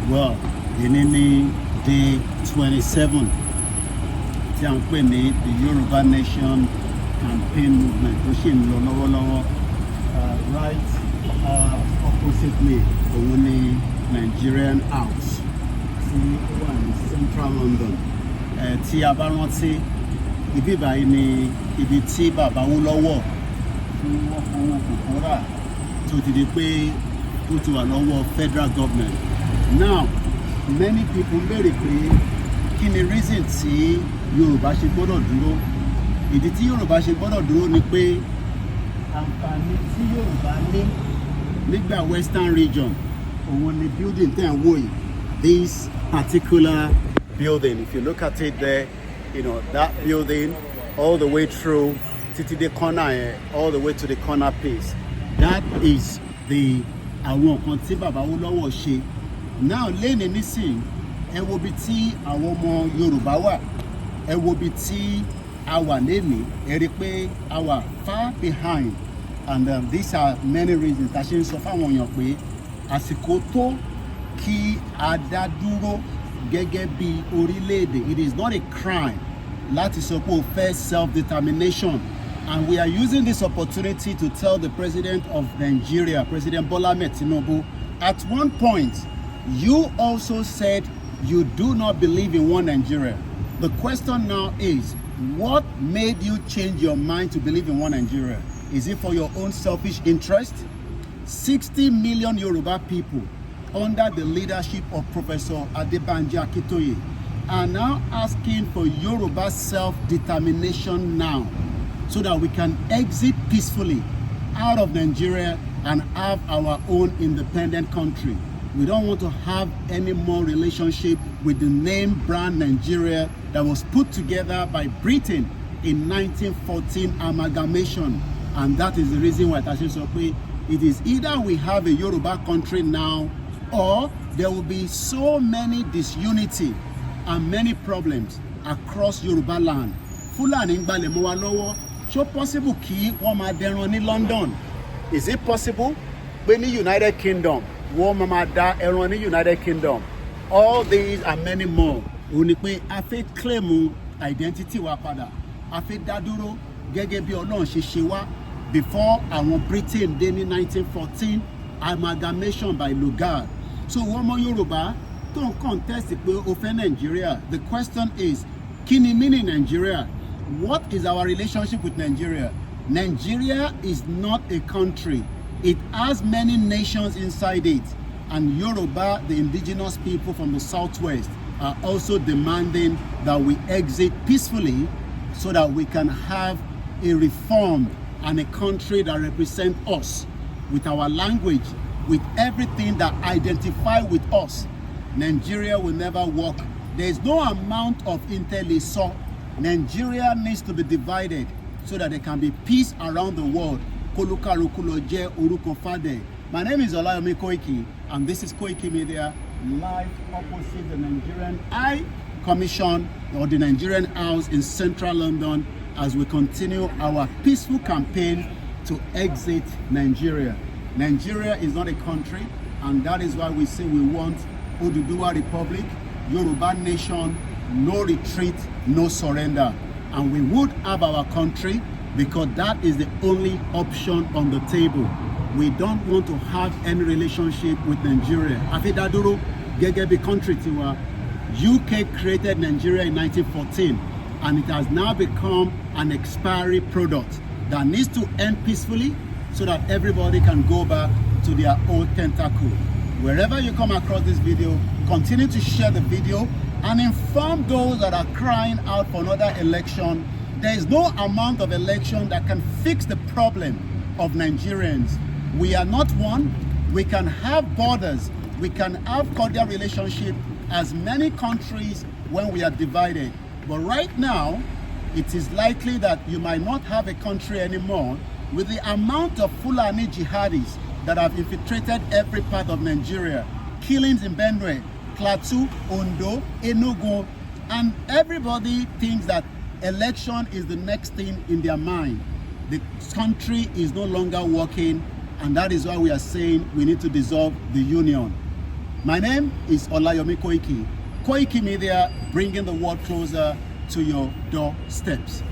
Well, ní day 27 tí a ń pè ní the Yoruba Nation campaign movement tó ṣì ń lọ lọ́wọ́lọ́wọ́ right opposite me òun ni Nigerian House tí ó wà ní Central London. Tí a bá rántí ibi báyìí ni ibi tí bàbá Awólọ́wọ̀ tí wọ́n fowó kòkó rà tó ti di pé ó ti wà lọ́wọ́ federal government. Now many people béèrè pé kí ni reason tí Yorùbá ṣe gbọ́dọ̀ dúró. Ìdí tí Yorùbá ṣe gbọ́dọ̀ dúró ni pé àǹfààní tí Yorùbá ní nígbà Western region òun ni building tẹ̀ ń wò yìí, this particular building. If you look at it there, you know that building all the way through títí dé corner yẹn, all the way to the corner piece, that is the àwọn nǹkan tí bàbá Awólọ́wọ̀ ṣe. Now lẹ́ni nísìn ẹ wo bí tí àwọn ọmọ Yorùbá wà, ẹ wo bí tí a wà lẹ́ni, ẹ rí pé a wà far behind, and these are many reasons tá a ṣe ń sọ fáwọn èèyàn pé àsìkò tó kí a dá dúró gẹ́gẹ́ bí orílẹ̀-èdè. It is not a crime láti sọ pé o fẹ́ self-determination, and we are using this opportunity to tell the President of Nigeria, President Bola Ahmed Tinubu, at one point you also said you do not believe in one Nigeria. The question now is, what made you change your mind to believe in one Nigeria? Is it for your own selfish interest? 60 million Yoruba people under the leadership of Professor Adebanji Akintoye are now asking for Yoruba self-determination now, so that we can exit peacefully out of Nigeria and have our own independent country. We don't want to have any more relationship with the name brand Nigeria that was put together by Britain in 1914 amalgamation. And that is the reason why it is either we have a Yoruba country now, or there will be so many disunity and many problems across Yoruba land. Fulani ń gbalẹ̀ mọ́ wa lọ́wọ́. So possible kí wọ́n máa dẹran ní London? Is it possible pé ní United Kingdom wọ́n máa da ẹran ní United Kingdom? All these and many more. Ó ní pé a fẹ́ claim identity wa padà, a fẹ́ dá dúró gẹ́gẹ́ bí Ọlọ́run ṣe ṣe wá before àwọn Britain dé ní 1914 amalgamation by Lugard. So wọ́n mọ Yorùbá tó ń contest pé ó fẹ́ Nigeria. The question is, kí ni meaning Nigeria? What is our relationship with Nigeria? Nigeria is not a country. It has many nations inside it. And Yoruba, the indigenous people from the southwest, are also demanding that we exit peacefully so that we can have a reform and a country that represents us with our language, with everything that identify with us. Nigeria will never work. There is no amount of intelligence. Nigeria needs to be divided so that there can be peace around the world. My name is Olayomi Koiki, and this is Koiki Media, live opposite the Nigerian High Commission or the Nigerian House in Central London, as we continue our peaceful campaign to exit Nigeria. Nigeria is not a country, and that is why we say we want Oduduwa Republic, Yoruba Nation, no retreat, no surrender. And we would have our country because that is the only option on the table. We don't want to have any relationship with Nigeria. Afidaduro Gegebi country tiwa. UK created Nigeria in 1914, and it has now become an expiry product that needs to end peacefully so that everybody can go back to their old tentacle. Wherever you come across this video, continue to share the video and inform those that are crying out for another election. There is no amount of election that can fix the problem of Nigerians. We are not one. We can have borders. We can have cordial relationship as many countries when we are divided. But right now, it is likely that you might not have a country anymore with the amount of Fulani jihadis that have infiltrated every part of Nigeria. Killings in Benue, Plateau, Ondo, Enugu, and everybody thinks that election is the next thing in their mind. The country is no longer working, and that is why we are saying we need to dissolve the union. My name is Olayomi Koiki. Koiki Media, bringing the world closer to your doorsteps.